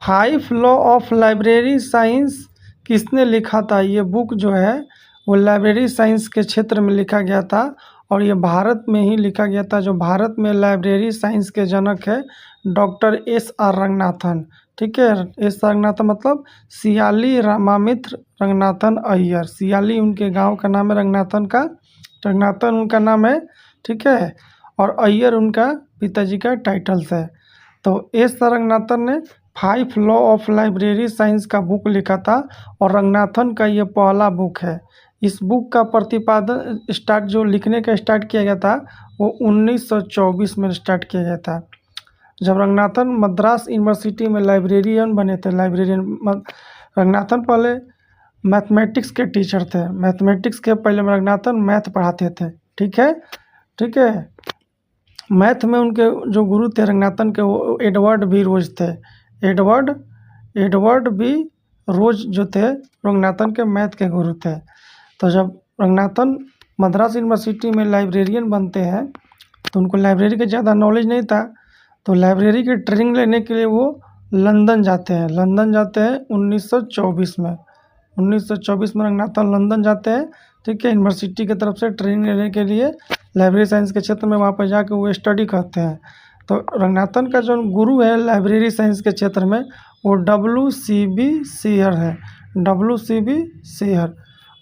Five law of library science किसने लिखा था? ये बुक जो है वो लाइब्रेरी साइंस के क्षेत्र में लिखा गया था और ये भारत में ही लिखा गया था। जो भारत में लाइब्रेरी साइंस के जनक है डॉक्टर एस.आर. रंगनाथन। ठीक है, एस.आर. रंगनाथन मतलब सियाली रामामित्र रंगनाथन अय्यर। सियाली उनके गांव का नाम है, रंगनाथन उनका नाम है। ठीक है, और अय्यर उनका पिताजी का टाइटल्स है। तो एस.आर. रंगनाथन ने five law of library science का बुक लिखा था और रंगनाथन का ये पहला बुक है। इस बुक का प्रतिपादन जो लिखने का स्टार्ट किया गया था वो 1924 में स्टार्ट किया गया था, जब रंगनाथन मद्रास यूनिवर्सिटी में लाइब्रेरियन बने थे। रंगनाथन पहले मैथमेटिक्स के टीचर थे। मैथमेटिक्स के पहले रंगनाथन मैथ पढ़ाते थे। ठीक है, मैथ में उनके जो गुरु थे रंगनाथन के वो एडवर्ड बी. रोज थे। Edward B. रोज जो थे रंगनाथन के मैथ के गुरु थे। तो जब रंगनाथन मद्रास यूनिवर्सिटी में लाइब्रेरियन बनते हैं तो उनको लाइब्रेरी का ज़्यादा नॉलेज नहीं था, तो लाइब्रेरी की ट्रेनिंग लेने के लिए वो लंदन जाते हैं 1924 में। 1924 में रंगनाथन लंदन जाते हैं। ठीक है, यूनिवर्सिटी की तरफ से ट्रेनिंग लेने के लिए लाइब्रेरी साइंस के क्षेत्र में वहाँ पर जाकर वो स्टडी करते हैं। तो रंगनाथन का जो गुरु है लाइब्रेरी साइंस के क्षेत्र में वो W.C.B. सेयर है। W.C.B. सेयर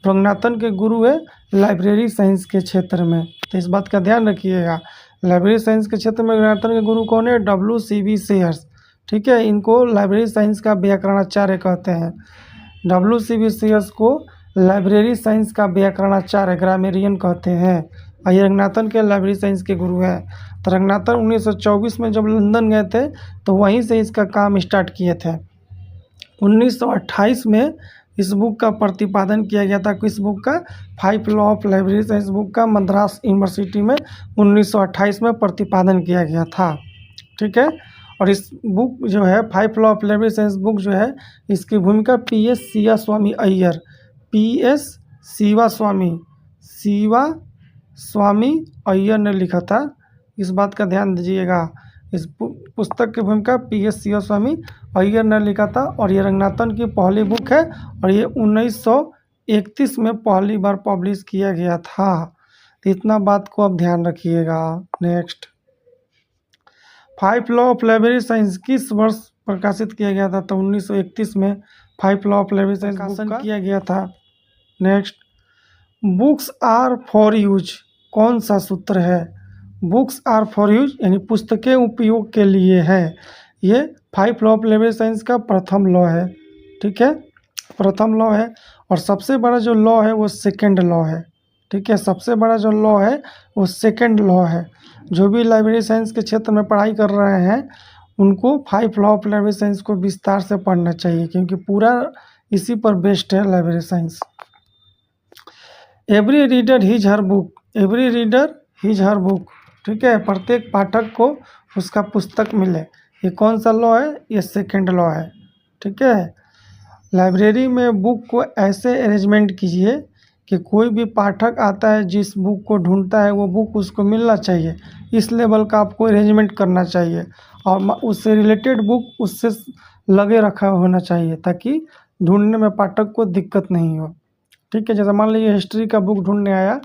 रंगनाथन के गुरु है लाइब्रेरी साइंस के क्षेत्र में। तो इस बात का ध्यान रखिएगा, लाइब्रेरी साइंस के क्षेत्र में रंगनाथन के गुरु कौन है? W.C.B. सेयर्स। ठीक है, इनको लाइब्रेरी साइंस का व्याकरणाचार्य कहते हैं। W.C.B. सेयर्स को लाइब्रेरी साइंस का व्याकरणाचार्य ग्रामेरियन कहते हैं। ये रंगनाथन के लाइब्रेरी साइंस के गुरु हैं। तो रंगनाथन 1924 में जब लंदन गए थे तो वहीं से इसका काम स्टार्ट किए थे। 1928 में इस बुक का प्रतिपादन किया गया था। किस बुक का? Five law of library science book का मद्रास यूनिवर्सिटी में 1928 में प्रतिपादन किया गया था। ठीक है, और इस बुक जो है five law of library science book जो है इसकी भूमिका P.S. सिवास्वामी अय्यर, P.S. शिवास्वामी अय्यर ने लिखा था। इस बात का ध्यान दीजिएगा, इस पुस्तक की भूमिका P.S. शिवास्वामी अय्यर ने लिखा था और ये रंगनाथन की पहली बुक है और ये 1931 में पहली बार पब्लिश किया गया था। तो इतना बात को अब ध्यान रखिएगा। Next, five law of library science किस वर्ष प्रकाशित किया गया था? तो 1931 में five law of library science प्रकाशन किया गया था। Next, books are for use कौन सा सूत्र है? बुक्स आर फॉर यूज यानी पुस्तकें उपयोग के लिए है। ये five law of library science का प्रथम लॉ है। ठीक है, प्रथम लॉ है और सबसे बड़ा जो लॉ है वो सेकेंड लॉ है। ठीक है, सबसे बड़ा जो लॉ है वो सेकेंड लॉ है। जो भी लाइब्रेरी साइंस के क्षेत्र में पढ़ाई कर रहे हैं उनको five law of library science को विस्तार से पढ़ना चाहिए क्योंकि पूरा इसी पर बेस्ड है library science. Every reader his her book, every reader his her book. ठीक है, प्रत्येक पाठक को उसका पुस्तक मिले। ये कौन सा लॉ है? ये सेकेंड लॉ है। ठीक है, लाइब्रेरी में बुक को ऐसे अरेंजमेंट कीजिए कि कोई भी पाठक आता है जिस बुक को ढूंढता है वो बुक उसको मिलना चाहिए। इस लेवल का आपको अरेंजमेंट करना चाहिए और उससे रिलेटेड बुक उससे लगे रखा होना चाहिए ताकि ढूंढने में पाठक को दिक्कत नहीं हो। ठीक है, जैसे मान लीजिए हिस्ट्री का बुक ढूंढने आया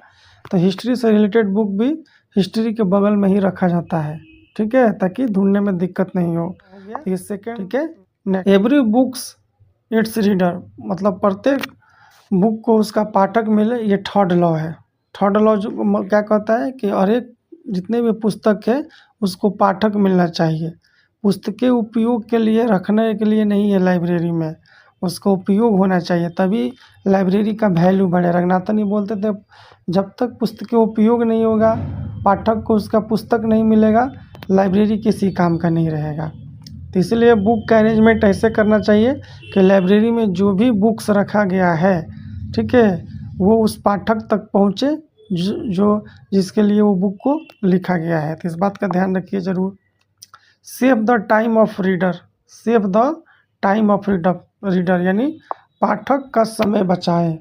तो हिस्ट्री से रिलेटेड बुक भी हिस्ट्री के बगल में ही रखा जाता है। ठीक है, ताकि ढूंढने में दिक्कत नहीं हो। ये सेकेंड। ठीक है, एवरी बुक्स इट्स रीडर मतलब प्रत्येक बुक को उसका पाठक मिले, ये थर्ड लॉ है। थर्ड लॉ जो क्या कहता है कि हर एक जितने भी पुस्तक है उसको पाठक मिलना चाहिए। पुस्तकें उपयोग के लिए रखने के लिए नहीं है लाइब्रेरी में, उसको उपयोग होना चाहिए तभी लाइब्रेरी का वैल्यू बढ़े। रंगनाथन ही बोलते थे जब तक पुस्तकें उपयोग नहीं होगा, पाठक को उसका पुस्तक नहीं मिलेगा, लाइब्रेरी किसी काम का नहीं रहेगा। तो इसलिए बुक का अरेंजमेंट ऐसे करना चाहिए कि लाइब्रेरी में जो भी बुक्स रखा गया है, ठीक है, वो उस पाठक तक पहुँचे जिसके लिए वो बुक को लिखा गया है। तो इस बात का ध्यान रखिए ज़रूर। Save the time of reader, save the time of reader यानी पाठक का समय बचाएं,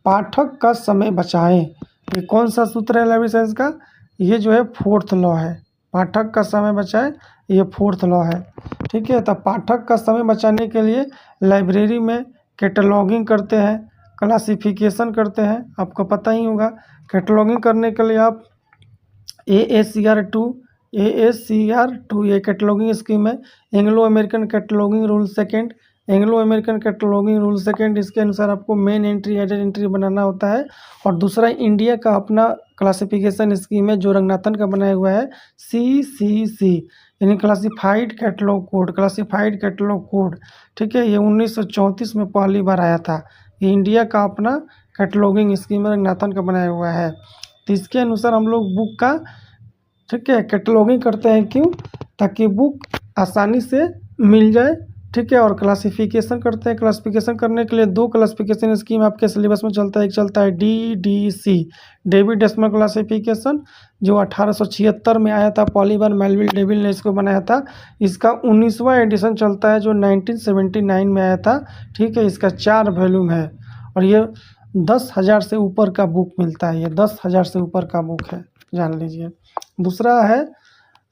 पाठक का समय बचाएं। ये कौन सा सूत्र है लाइब्रेरी साइंस का? ये जो है फोर्थ लॉ है, पाठक का समय बचाएं, ये फोर्थ लॉ है। ठीक है। तो पाठक का समय बचाने के लिए लाइब्रेरी में कैटलॉगिंग करते हैं, क्लासिफिकेशन करते हैं। आपको पता ही होगा कैटलॉगिंग करने के लिए आप ASCR2 ये कैटलॉगिंग स्कीम है। Anglo American cataloguing rule second, Anglo American cataloguing rule second, इसके अनुसार आपको मेन एंट्री, एडेड एंट्री बनाना होता है। और दूसरा इंडिया का अपना क्लासिफिकेशन स्कीम है जो रंगनाथन का बनाया हुआ है, CCC यानी classified catalogue code, classified catalogue code. ठीक है, ये 1934 में पहली बार आया था। ये इंडिया का अपना कैटलॉगिंग स्कीम रंगनाथन का बनाया हुआ है। तो इसके अनुसार हम लोग बुक का, ठीक है, कैटलॉगिंग करते हैं। क्यों? ताकि बुक आसानी से मिल जाए। ठीक है, और क्लासिफिकेशन करते हैं। क्लासिफिकेशन करने के लिए 2 क्लासिफिकेशन स्कीम आपके सिलेबस में चलता है। एक चलता है DDC, डेविड डेसिमल क्लासिफिकेशन, जो 1876 में आया था। पहली बार मेलविल डेविल ने इसको बनाया था। इसका 19वां एडिशन चलता है जो 1979 में आया था। ठीक है, इसका 4 वॉल्यूम है और ये 10,000 से ऊपर का बुक मिलता है। ये 10,000 से ऊपर का बुक है, जान लीजिए। दूसरा है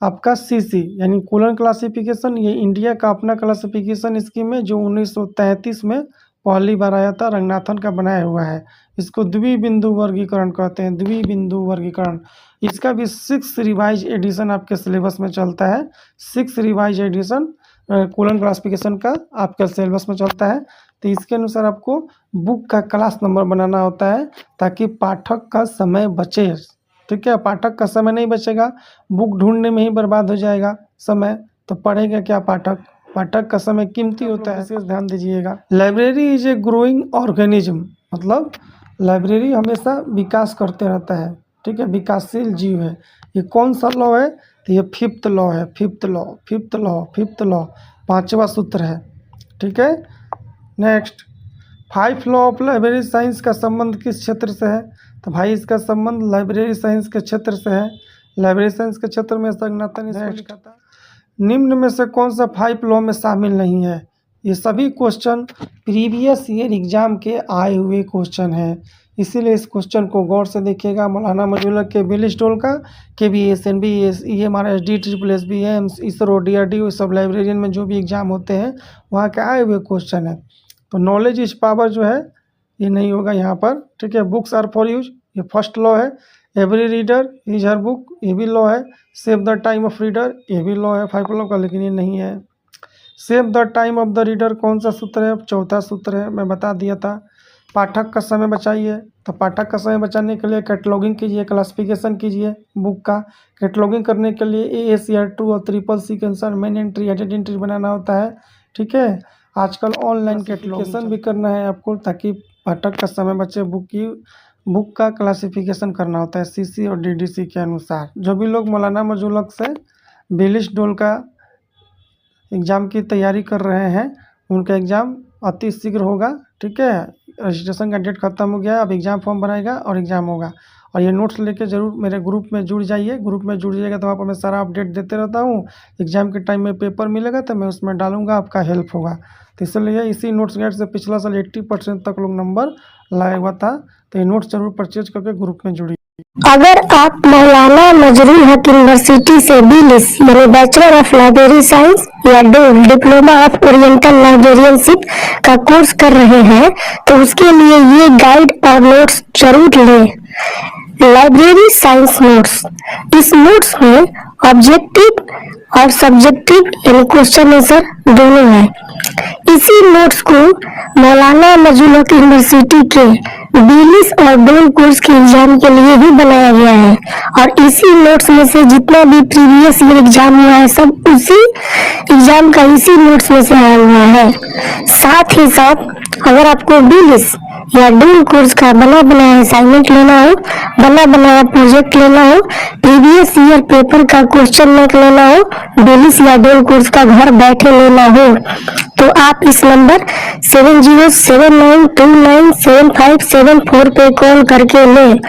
आपका CC यानी कोलन क्लासिफिकेशन। ये इंडिया का अपना क्लासिफिकेशन स्कीम है जो 1933 में पहली बार आया था, रंगनाथन का बनाया हुआ है। इसको द्विबिंदु वर्गीकरण कहते हैं, द्विबिंदु वर्गीकरण। इसका भी 6 रिवाइज एडिशन आपके सिलेबस में चलता है। 6 रिवाइज एडिशन कोलन क्लासिफिकेशन का आपके सिलेबस में चलता है। तो इसके अनुसार आपको बुक का क्लास नंबर बनाना होता है ताकि पाठक का समय बचे। ठीक है, पाठक का समय नहीं बचेगा, बुक ढूंढने में ही बर्बाद हो जाएगा समय, तो पढ़ेगा क्या पाठक? पाठक का समय कीमती होता है, विशेष ध्यान दीजिएगा। Library is a growing organism, मतलब लाइब्रेरी हमेशा विकास करते रहता है। ठीक है, विकासशील जीव है। ये कौन सा लॉ है? तो ये 5th लॉ है, 5th law, 5th law, 5th law, 5वां सूत्र है। ठीक है, next 5 law of library science का संबंध किस क्षेत्र से है? तो भाई इसका संबंध लाइब्रेरी साइंस के क्षेत्र से है। लाइब्रेरी साइंस के क्षेत्र में रंगनाथन ने लिखा था। निम्न में से कौन सा 5 लॉ में शामिल नहीं है? ये सभी क्वेश्चन प्रीवियस ईयर एग्जाम के आए हुए क्वेश्चन हैं, इसीलिए इस क्वेश्चन को गौर से देखिएगा। मौलाना मजूलक के बिलिस्टोल का, KBS, NBS, EMR, SD, SSSB, AIIMS, ISRO, DRDO, सब लाइब्रेरियन में जो भी एग्जाम होते हैं वहाँ के आए हुए क्वेश्चन है। तो नॉलेज इज पावर जो है ये नहीं होगा यहाँ पर। ठीक है, बुक्स आर फॉर यूज, ये फर्स्ट लॉ है। Every reader is her book, ये भी लॉ है। Save the time of reader, ये भी लॉ है 5 लॉ का, लेकिन ये नहीं है। Save the time of the reader कौन सा सूत्र है? 4था सूत्र है, मैं बता दिया था। पाठक का समय बचाइए, तो पाठक का समय बचाने के लिए कैटलॉगिंग कीजिए, क्लासिफिकेशन कीजिए बुक का। कैटलॉगिंग करने के लिए ASCR2 और CCC के अनुसार मेन एंट्री, एडेड एंट्री बनाना होता है। ठीक है, आजकल ऑनलाइन कैटलॉगिंग भी करना है आपको ताकि पाठक का समय बचे। बुक का क्लासिफिकेशन करना होता है CC और DDC के अनुसार। जो भी लोग मौलाना मजूलक से बिलिस्टोल का एग्ज़ाम की तैयारी कर रहे हैं उनका एग्ज़ाम अति शीघ्र होगा। ठीक है, रजिस्ट्रेशन का डेट खत्म हो गया, अब एग्ज़ाम फॉर्म भराएगा और एग्ज़ाम होगा। और ये नोट्स लेके ज़रूर मेरे ग्रुप में जुड़ जाइए। ग्रुप में जुड़ जाइएगा तो वहाँ पर मैं सारा अपडेट देते रहता हूँ। एग्ज़ाम के टाइम में पेपर मिलेगा तो मैं उसमें डालूँगा, आपका हेल्प होगा। तो इसलिए इसी नोट्स गाइड से पिछला साल 80% तक लोग नंबर लाया हुआ था। तो ये नोट्स जरूर परचेज करके ग्रुप में जुड़िए। अगर आप मौलाना मजरूल हक यूनिवर्सिटी से BLIS यानी बैचलर ऑफ लाइब्रेरी साइंस या DOL diploma of oriental librarianship का कोर्स कर रहे हैं तो उसके लिए ये गाइड और नोट्स जरूर लें। लाइब्रेरी साइंस नोट्स, इस नोट्स में ऑब्जेक्टिव और सब्जेक्टिव यानी क्वेश्चन आंसर दोनों है। इसी नोट्स को मौलाना मजरूल हक यूनिवर्सिटी के BLIS और DOL कोर्स के एग्जाम के लिए भी बनाया गया है और इसी नोट्स में से जितना भी प्रीवियस ईयर एग्जाम हुआ है सब उसी एग्जाम का इसी नोट्स में से आया हुआ है। साथ ही साथ अगर आपको BLIS या DOL कोर्स का बना बनाया असाइनमेंट लेना हो, बना बनाया प्रोजेक्ट लेना हो, प्रीवियस ईयर पेपर का क्वेश्चन बैंक लेना हो, BLIS या DOL कोर्स का घर बैठे लेना हो तो आप इस नंबर 7079297574 पे कॉल करके लें।